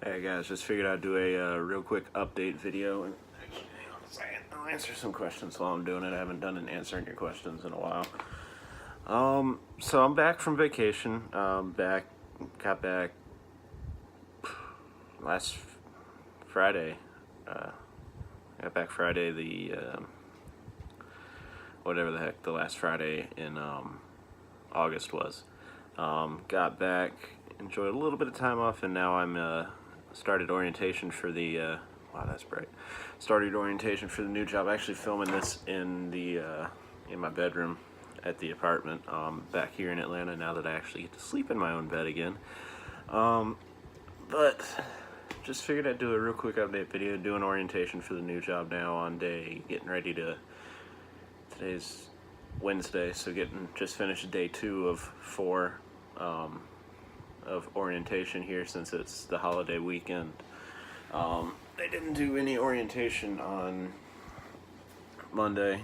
Hey guys, just figured I'd do a real quick update video, and hang on a second, I'll answer some questions while I'm doing it. I haven't done an answering your questions in a while. So I'm back from vacation. Got back last Friday. Got back Friday, whatever the heck the last Friday in August was. Got back, enjoyed a little bit of time off, and now I'm started orientation for the wow, that's bright. Started orientation for the new job. Actually filming this in my bedroom at the apartment back here in Atlanta, now that I actually get to sleep in my own bed again. But just figured I'd do a real quick update video, doing orientation for the new job now on getting ready to, today's Wednesday, so just finished day 2 of 4 of orientation here, since it's the holiday weekend. They didn't do any orientation on Monday,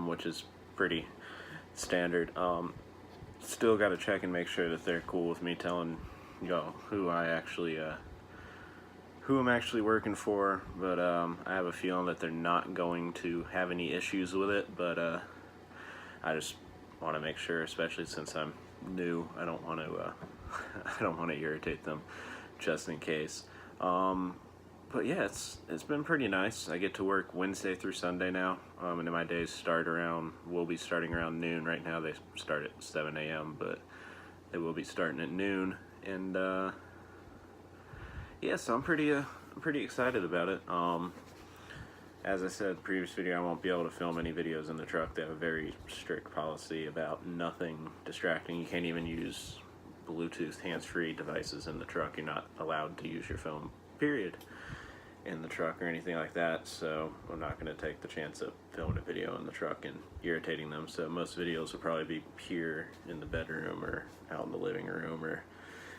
which is pretty standard. Still got to check and make sure that they're cool with me telling who I'm actually working for, but I have a feeling that they're not going to have any issues with it, but I just want to make sure, especially since I'm new. I don't want to I don't want to irritate them, just in case. But yeah, it's been pretty nice. I get to work Wednesday through Sunday now, and then my days will be starting around noon. Right now they start at 7 a.m., but they will be starting at noon, and yeah, so I'm pretty excited about it. As I said in the previous video, I won't be able to film any videos in the truck. They have a very strict policy about nothing distracting. You can't even use Bluetooth hands-free devices in the truck. You're not allowed to use your phone, period, in the truck or anything like that. So I'm not going to take the chance of filming a video in the truck and irritating them. So most videos will probably be here in the bedroom or out in the living room or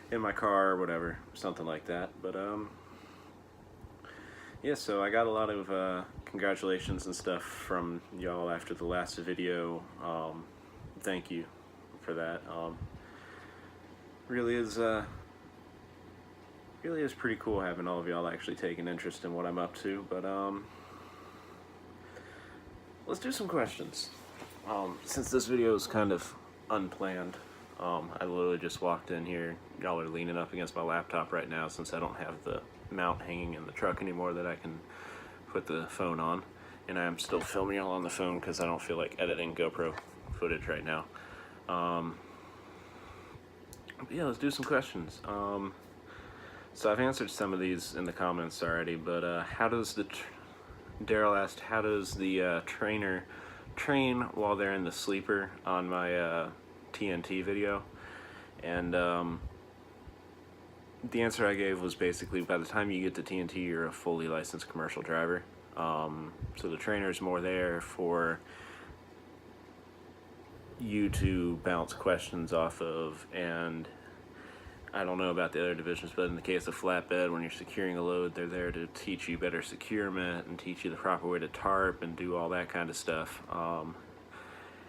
in my car or whatever, something like that. But yeah, so I got a lot of congratulations and stuff from y'all after the last video. Thank you for that. Really is pretty cool having all of y'all actually take an interest in what I'm up to. But let's do some questions. Since this video is kind of unplanned, I literally just walked in here. Y'all are leaning up against my laptop right now, since I don't have the mount hanging in the truck anymore that I can put the phone on, and I am still filming y'all on the phone because I don't feel like editing GoPro footage right now. But yeah, let's do some questions. So I've answered some of these in the comments already, but Daryl asked, how does the trainer train while they're in the sleeper on my TNT video? And the answer I gave was basically, by the time you get to TNT, you're a fully licensed commercial driver. So the trainer's more there for you to bounce questions off of, and I don't know about the other divisions, but in the case of flatbed, when you're securing a load, they're there to teach you better securement and teach you the proper way to tarp and do all that kind of stuff.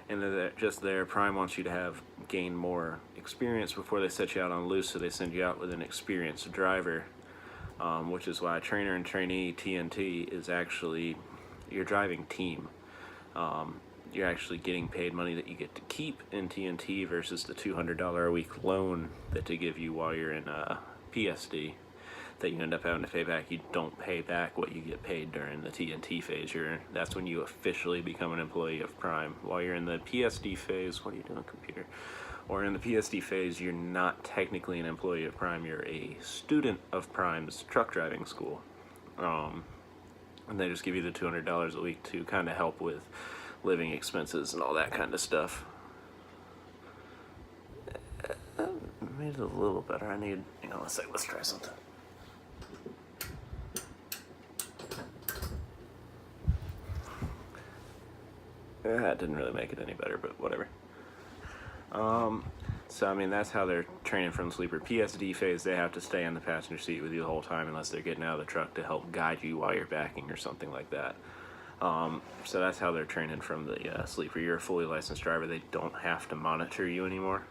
And they're just there. Prime wants you to gain more experience before they set you out on loose, so they send you out with an experienced driver, which is why trainer and trainee TNT is actually your driving team. You're actually getting paid money that you get to keep in TNT versus the $200 a week loan that they give you while you're in PSD that you end up having to pay back. You don't pay back what you get paid during the TNT phase. That's when you officially become an employee of Prime. While you're in the PSD phase, what are you doing, computer? Or in the PSD phase, you're not technically an employee of Prime. You're a student of Prime's truck driving school. And they just give you the $200 a week to kind of help with living expenses and all that kind of stuff. Made it a little better. Hang on a sec, let's try something. That didn't really make it any better, but whatever. So I mean, that's how they're training from the sleeper. PSD phase, they have to stay in the passenger seat with you the whole time unless they're getting out of the truck to help guide you while you're backing or something like that. So that's how they're training from the sleeper. You're a fully licensed driver. They don't have to monitor you anymore.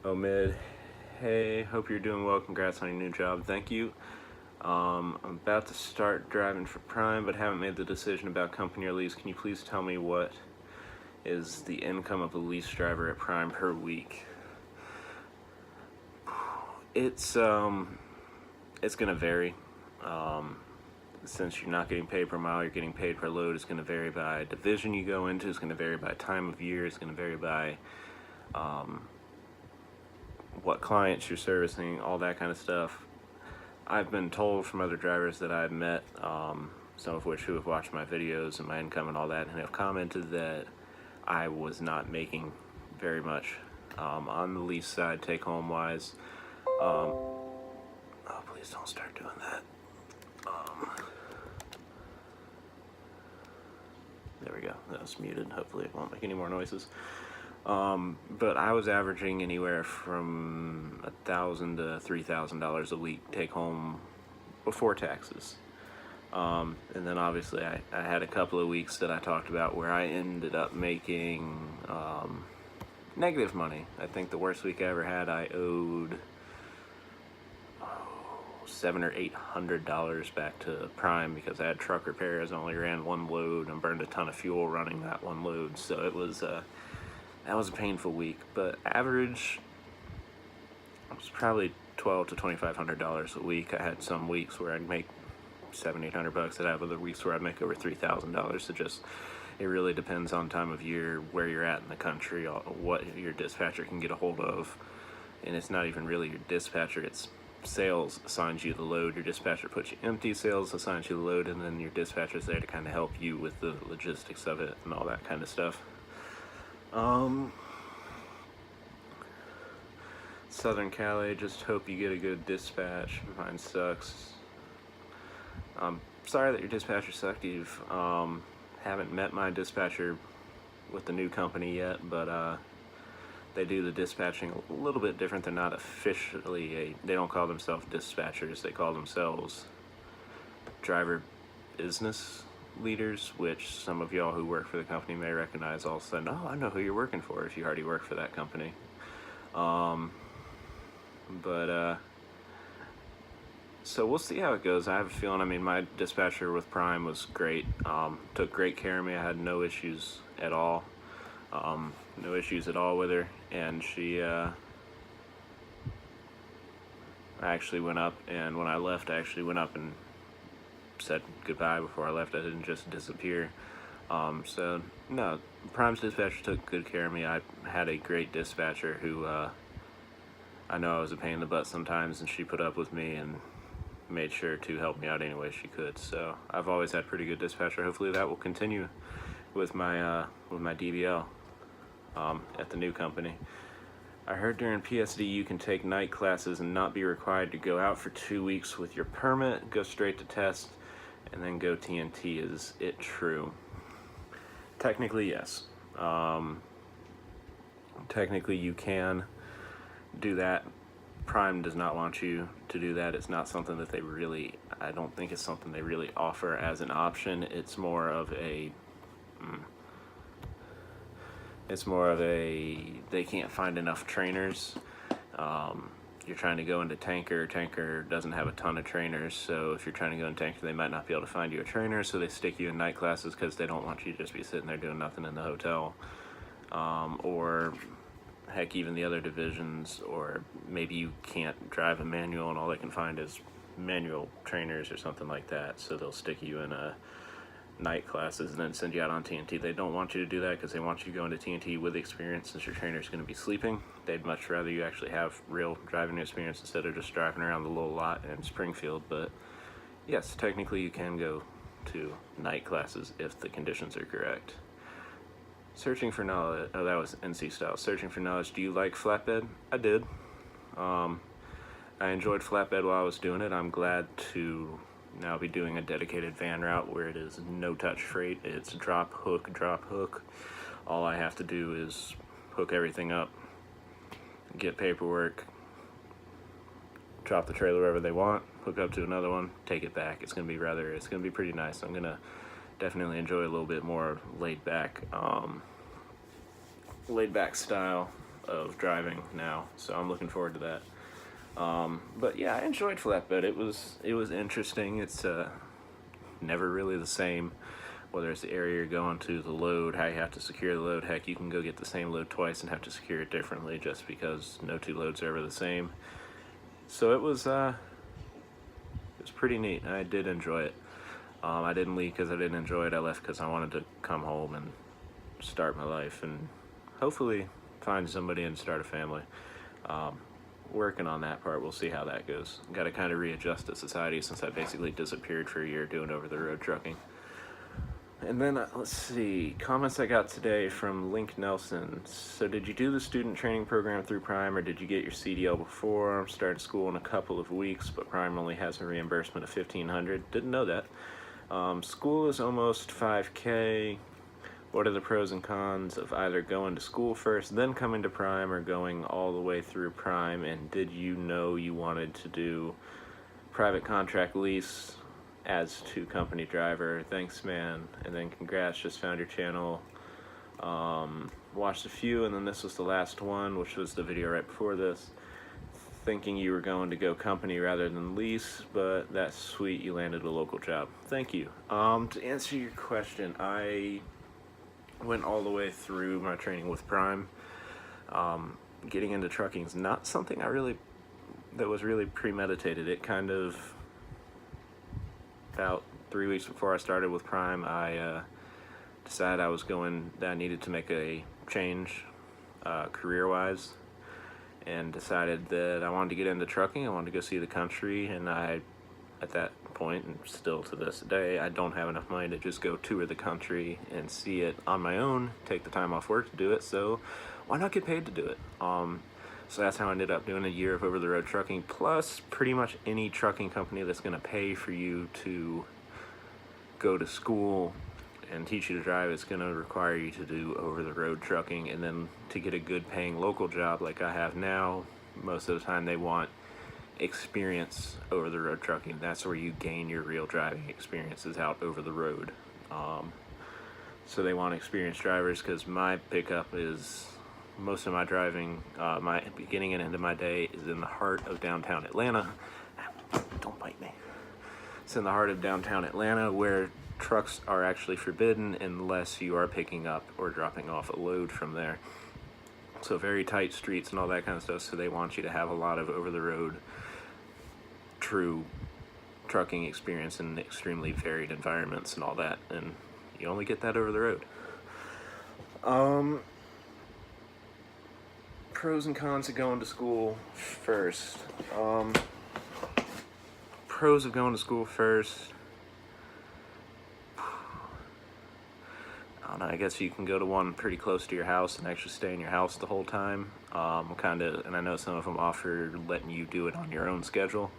Omid, hey, hope you're doing well. Congrats on your new job. Thank you. I'm about to start driving for Prime, but haven't made the decision about company or lease. Can you please tell me what is the income of a lease driver at Prime per week? It's gonna vary. Since you're not getting paid per mile, you're getting paid per load. It's gonna vary by division you go into. It's gonna vary by time of year. It's gonna vary by what clients you're servicing, all that kind of stuff. I've been told from other drivers that I've met, some of which who have watched my videos and my income and all that, and have commented that I was not making very much on the lease side, take home wise. Oh, please don't start doing that. There we go. That was muted. Hopefully it won't make any more noises. But I was averaging anywhere from $1,000 to $3,000 a week take home before taxes. And then obviously I had a couple of weeks that I talked about where I ended up making negative money. I think the worst week I ever had, I owed $700 or $800 back to Prime because I had truck repairs. I only ran one load and burned a ton of fuel running that one load. So it was that was a painful week. But average was probably $1,200 to $2,500 a week. I had some weeks where I'd make $700-800. I'd have other weeks where I'd make over $3,000. It really depends on time of year, where you're at in the country, what your dispatcher can get a hold of. And it's not even really your dispatcher, it's sales assigns you the load. Your dispatcher puts you empty, sales assigns you the load, and then your dispatcher's there to kind of help you with the logistics of it and all that kind of stuff. Southern Cali, just hope you get a good dispatch. Mine sucks. I'm sorry that your dispatcher sucked. You've haven't met my dispatcher with the new company yet, but they do the dispatching a little bit different. They're not officially they don't call themselves dispatchers. They call themselves driver business leaders, which some of y'all who work for the company may recognize all of a sudden. Oh, I know who you're working for if you already work for that company. So we'll see how it goes. I have a feeling, I mean, my dispatcher with Prime was great. Took great care of me. I had no issues at all. No issues at all with her. And she, I actually went up, and when I left, I actually went up and said goodbye before I left. I didn't just disappear. So, no, Prime's dispatcher took good care of me. I had a great dispatcher who, I know I was a pain in the butt sometimes, and she put up with me and made sure to help me out any way she could. So I've always had pretty good dispatcher. Hopefully that will continue with my DBL at the new company. I heard during PSD you can take night classes and not be required to go out for 2 weeks with your permit, go straight to test, and then go TNT. Is it true? Technically, yes. Technically you can do that. Prime does not want you to do that. It's not something that they really, I don't think it's something they really offer as an option. It's more of a, they can't find enough trainers. You're trying to go into tanker doesn't have a ton of trainers, so if you're trying to go in tanker, they might not be able to find you a trainer, so they stick you in night classes because they don't want you to just be sitting there doing nothing in the hotel. Or heck, even the other divisions, or maybe you can't drive a manual and all they can find is manual trainers or something like that, so they'll stick you in night classes and then send you out on TNT. They don't want you to do that because they want you to go into TNT with experience. Since your trainer's going to be sleeping, they'd much rather you actually have real driving experience instead of just driving around the little lot in Springfield. But yes, technically you can go to night classes if the conditions are correct. Searching for knowledge. Oh, that was NC style. Searching for knowledge. Do you like flatbed? I did. I enjoyed flatbed while I was doing it. I'm glad to now be doing a dedicated van route where it is no touch freight. It's drop hook. All I have to do is hook everything up, get paperwork, drop the trailer wherever they want, hook up to another one, take it back. It's gonna be pretty nice. I'm gonna definitely enjoy a little bit more laid back style of driving now, so I'm looking forward to that. But yeah, I enjoyed flatbed. It was interesting. It's never really the same, whether it's the area you're going to, the load, how you have to secure the load. Heck, you can go get the same load twice and have to secure it differently just because no two loads are ever the same. So it was pretty neat. I did enjoy it. I didn't leave because I didn't enjoy it. I left because I wanted to come home and start my life and hopefully find somebody and start a family. Working on that part. We'll see how that goes. Got to kind of readjust to society since I basically disappeared for a year doing over-the-road trucking. And then, let's see, comments I got today from Link Nelson. So did you do the student training program through Prime, or did you get your CDL before? I'm starting school in a couple of weeks, but Prime only has a reimbursement of $1,500. Didn't know that. School is almost $5K. What are the pros and cons of either going to school first, then coming to Prime, or going all the way through Prime? And did you know you wanted to do private contract lease as to company driver? Thanks, man. And then congrats, just found your channel. Watched a few, and then this was the last one, which was the video right before this. Thinking you were going to go company rather than lease, but that's sweet, you landed a local job. Thank you. To answer your question, I went all the way through my training with Prime. Getting into trucking is not something that was really premeditated. It kind of, about 3 weeks before I started with Prime, I decided that I needed to make a change career-wise, and decided that I wanted to get into trucking. I wanted to go see the country, and at that point, and still to this day, I don't have enough money to just go tour the country and see it on my own, take the time off work to do it, so why not get paid to do it? So that's how I ended up doing a year of over-the-road trucking, plus pretty much any trucking company that's going to pay for you to go to school and teach you to drive is going to require you to do over-the-road trucking. And then to get a good paying local job like I have now, most of the time they want experience over the road trucking. That's where you gain your real driving experiences, out over the road. So they want experienced drivers, because my pickup is, most of my driving, my beginning and end of my day is in the heart of downtown Atlanta. Don't bite me. It's in the heart of downtown Atlanta, where trucks are actually forbidden unless you are picking up or dropping off a load from there. So very tight streets and all that kind of stuff, so they want you to have a lot of over-the-road true trucking experience in extremely varied environments and all that, and you only get that over the road. Pros and cons of going to school first. Pros of going to school first. I don't know, I guess you can go to one pretty close to your house and actually stay in your house the whole time. And I know some of them offer letting you do it on your own schedule.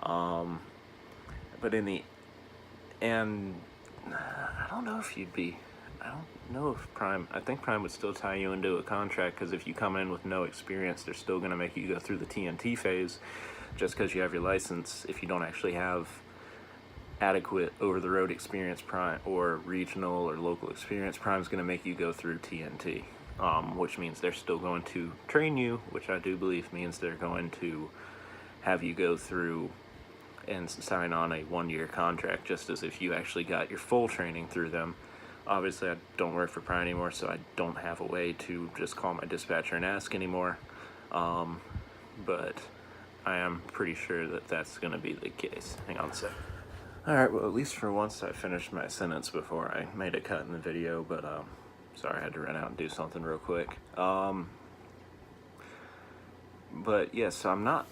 But in the end, I don't know if I think Prime would still tie you into a contract, because if you come in with no experience, they're still going to make you go through the TNT phase just because you have your license. If you don't actually have adequate over-the-road experience, Prime, or regional or local experience, Prime's going to make you go through TNT, which means they're still going to train you, which I do believe means they're going to have you go through and sign on a 1-year contract, just as if you actually got your full training through them. Obviously, I don't work for Prime anymore, so I don't have a way to just call my dispatcher and ask anymore, but I am pretty sure that that's going to be the case. Hang on a sec. Alright, well, at least for once I finished my sentence before I made a cut in the video, but sorry, I had to run out and do something real quick. But yes, so I'm not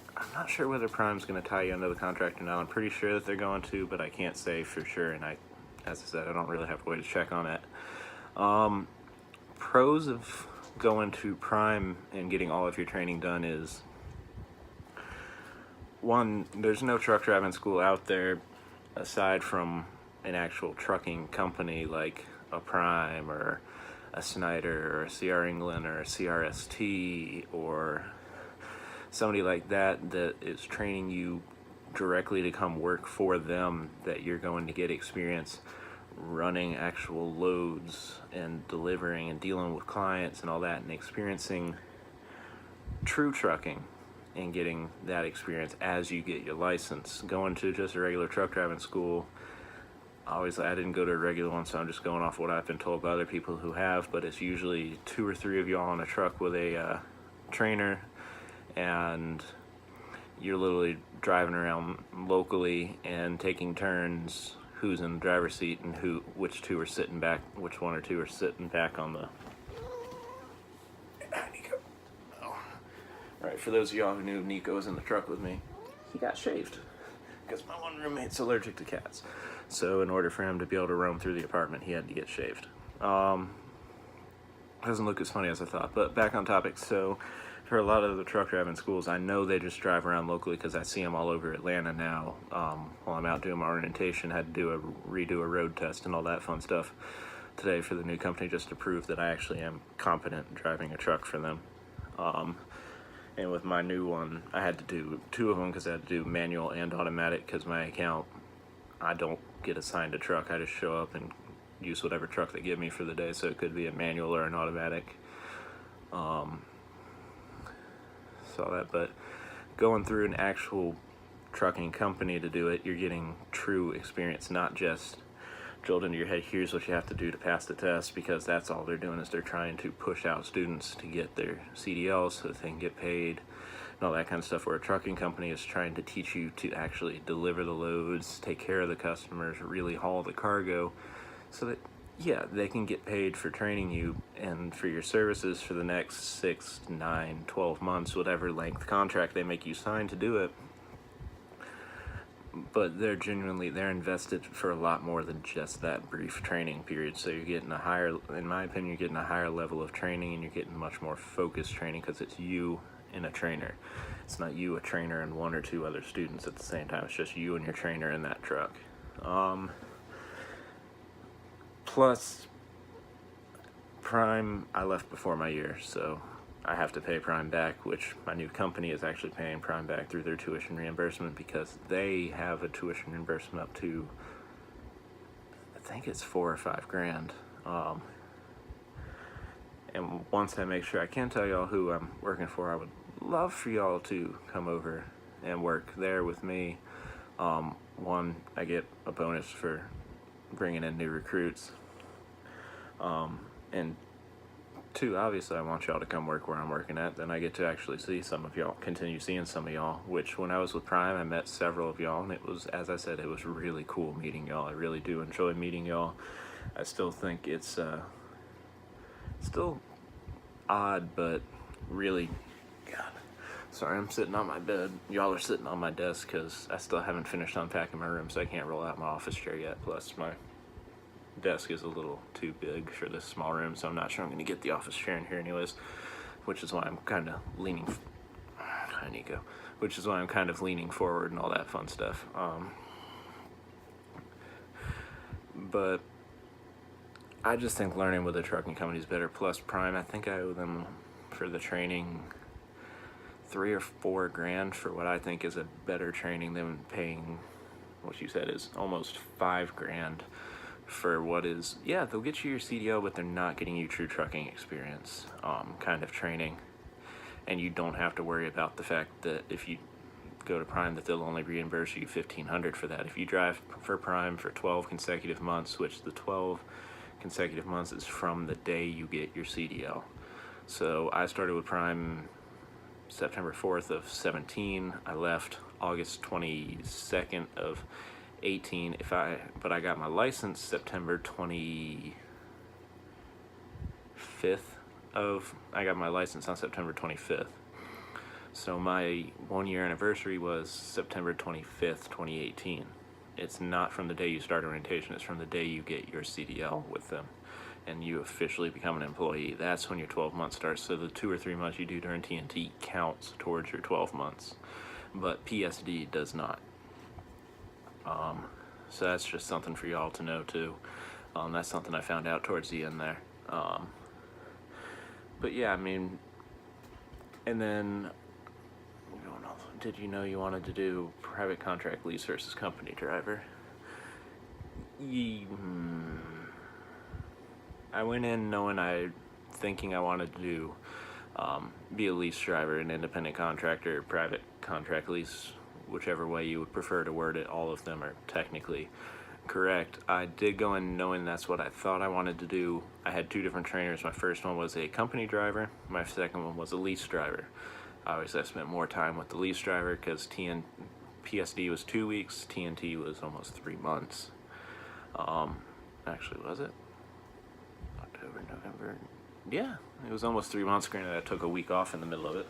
sure whether Prime's going to tie you into the contract or not. I'm pretty sure that they're going to, but I can't say for sure, and as I said, I don't really have a way to check on it. Pros of going to Prime and getting all of your training done is, one, there's no truck driving school out there aside from an actual trucking company like a Prime or a Snyder or a CR England or a CRST or somebody like that that is training you directly to come work for them, that you're going to get experience running actual loads and delivering and dealing with clients and all that, and experiencing true trucking and getting that experience as you get your license. Going to just a regular truck driving school, obviously I didn't go to a regular one, so I'm just going off what I've been told by other people who have, but it's usually 2 or 3 of y'all on a truck with a trainer, and you're literally driving around locally and taking turns who's in the driver's seat and which one or two are sitting back on the Nico. Oh. Alright, for those of y'all who knew Nico was in the truck with me, he got shaved because my one roommate's allergic to cats. So in order for him to be able to roam through the apartment, he had to get shaved. Doesn't look as funny as I thought, but back on topic. So for a lot of the truck driving schools, I know they just drive around locally because I see them all over Atlanta now. While I'm out doing my orientation, had to redo a road test and all that fun stuff today for the new company, just to prove that I actually am competent driving a truck for them. And with my new one, I had to do 2 of them because I had to do manual and automatic, because my account, I don't get assigned a truck. I just show up and use whatever truck they give me for the day, so it could be a manual or an automatic. Saw that, but going through an actual trucking company to do it, you're getting true experience, not just drilled into your head, here's what you have to do to pass the test, because that's all they're doing, is they're trying to push out students to get their CDLs so that they can get paid and all that kind of stuff, where a trucking company is trying to teach you to actually deliver the loads, take care of the customers, really haul the cargo, so that, yeah, they can get paid for training you and for your services for the next 6, 9, 12 months, whatever length contract they make you sign to do it. But they're invested for a lot more than just that brief training period. So you're getting in my opinion, you're getting a higher level of training, and you're getting much more focused training, because it's you and a trainer. It's not you, a trainer, and 1 or 2 other students at the same time. It's just you and your trainer in that truck. Plus, Prime, I left before my year, so I have to pay Prime back, which my new company is actually paying Prime back through their tuition reimbursement, because they have a tuition reimbursement up to, I think it's $4 or $5 grand. And once I make sure, I can't tell y'all who I'm working for. I would love for y'all to come over and work there with me. 1, I get a bonus for bringing in new recruits. And 2, obviously I want y'all to come work where I'm working at. Then I get to actually see some of y'all, continue seeing some of y'all, which when I was with Prime, I met several of y'all, and it was, as I said, it was really cool meeting y'all. I really do enjoy meeting y'all. I still think it's still odd, but really, God, sorry, I'm sitting on my bed. Y'all are sitting on my desk because I still haven't finished unpacking my room, so I can't roll out my office chair yet. Plus, my desk is a little too big for this small room, so I'm not sure I'm going to get the office chair in here anyways, which is why I'm kind of leaning forward and all that fun stuff. But I just think learning with a trucking company is better. Plus Prime, I think I owe them for the training $3 or $4 grand for what I think is a better training than paying what you said is almost $5 grand for what is, yeah, they'll get you your CDL, but they're not getting you true trucking experience kind of training. And you don't have to worry about the fact that if you go to Prime, that they'll only reimburse you $1,500 for that. If you drive for Prime for 12 consecutive months, which the 12 consecutive months is from the day you get your CDL. So I started with Prime September 4th of 17. I left August 22nd of 18. But I got my license September 25th I got my license on September 25th. So my 1-year anniversary was September 25th, 2018. It's not from the day you start orientation, it's from the day you get your CDL with them and you officially become an employee. That's when your 12 months starts. So the 2 or 3 months you do during TNT counts towards your 12 months, but PSD does not. So that's just something for y'all to know too. That's something I found out towards the end there. But yeah, I mean, and then, did you know you wanted to do private contract lease versus company driver? I went in thinking I wanted to do be a lease driver, an independent contractor, private contract lease, whichever way you would prefer to word it. All of them are technically correct. I did go in knowing that's what I thought I wanted to do. I had two different trainers. My first one was a company driver. My second one was a lease driver. Obviously, I spent more time with the lease driver because PSD was 2 weeks, TNT was almost 3 months. Actually, was it? October, November. Yeah, it was almost 3 months. Granted, I took a week off in the middle of it.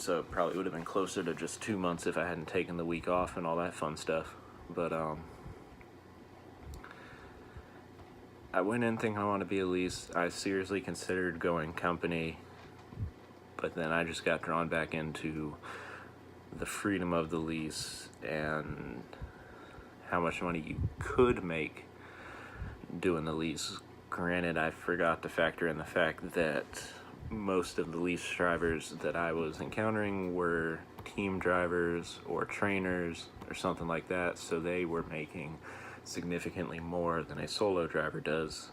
So it probably would have been closer to just 2 months if I hadn't taken the week off and all that fun stuff. But I went in thinking I want to be a lease. I seriously considered going company, but then I just got drawn back into the freedom of the lease and how much money you could make doing the lease. Granted, I forgot to factor in the fact that most of the lease drivers that I was encountering were team drivers or trainers or something like that, so they were making significantly more than a solo driver does,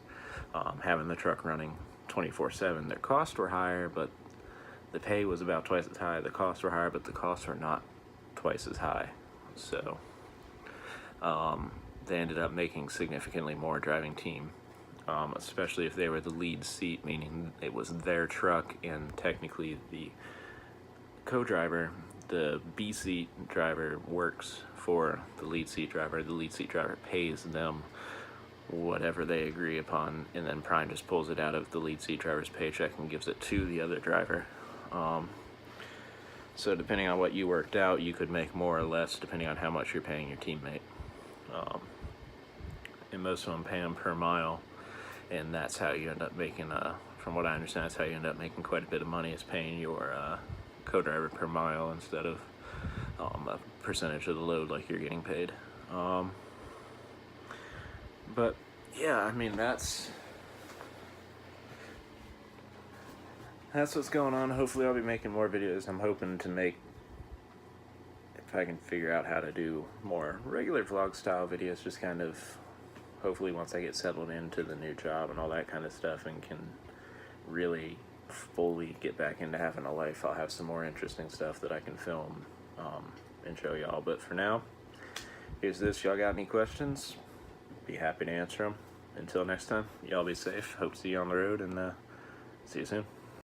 having the truck running 24/7. Their costs were higher, but the pay was about twice as high. The costs were higher, but the costs were not twice as high. So they ended up making significantly more driving team, especially if they were the lead seat, meaning it was their truck, and technically the co-driver, the B seat driver, works for the lead seat driver. The lead seat driver pays them whatever they agree upon, and then Prime just pulls it out of the lead seat driver's paycheck and gives it to the other driver. So depending on what you worked out, you could make more or less depending on how much you're paying your teammate. And most of them pay them per mile, and that's how you end up making, from what I understand, that's how you end up making quite a bit of money, is paying your co-driver per mile instead of a percentage of the load like you're getting paid. But yeah, I mean, that's what's going on. Hopefully I'll be making more videos. I'm hoping to make, if I can figure out how to do more regular vlog style videos, just kind of, hopefully once I get settled into the new job and all that kind of stuff and can really fully get back into having a life, I'll have some more interesting stuff that I can film and show y'all. But for now, here's this. Y'all got any questions? Be happy to answer them. Until next time, y'all be safe. Hope to see you on the road, and see you soon.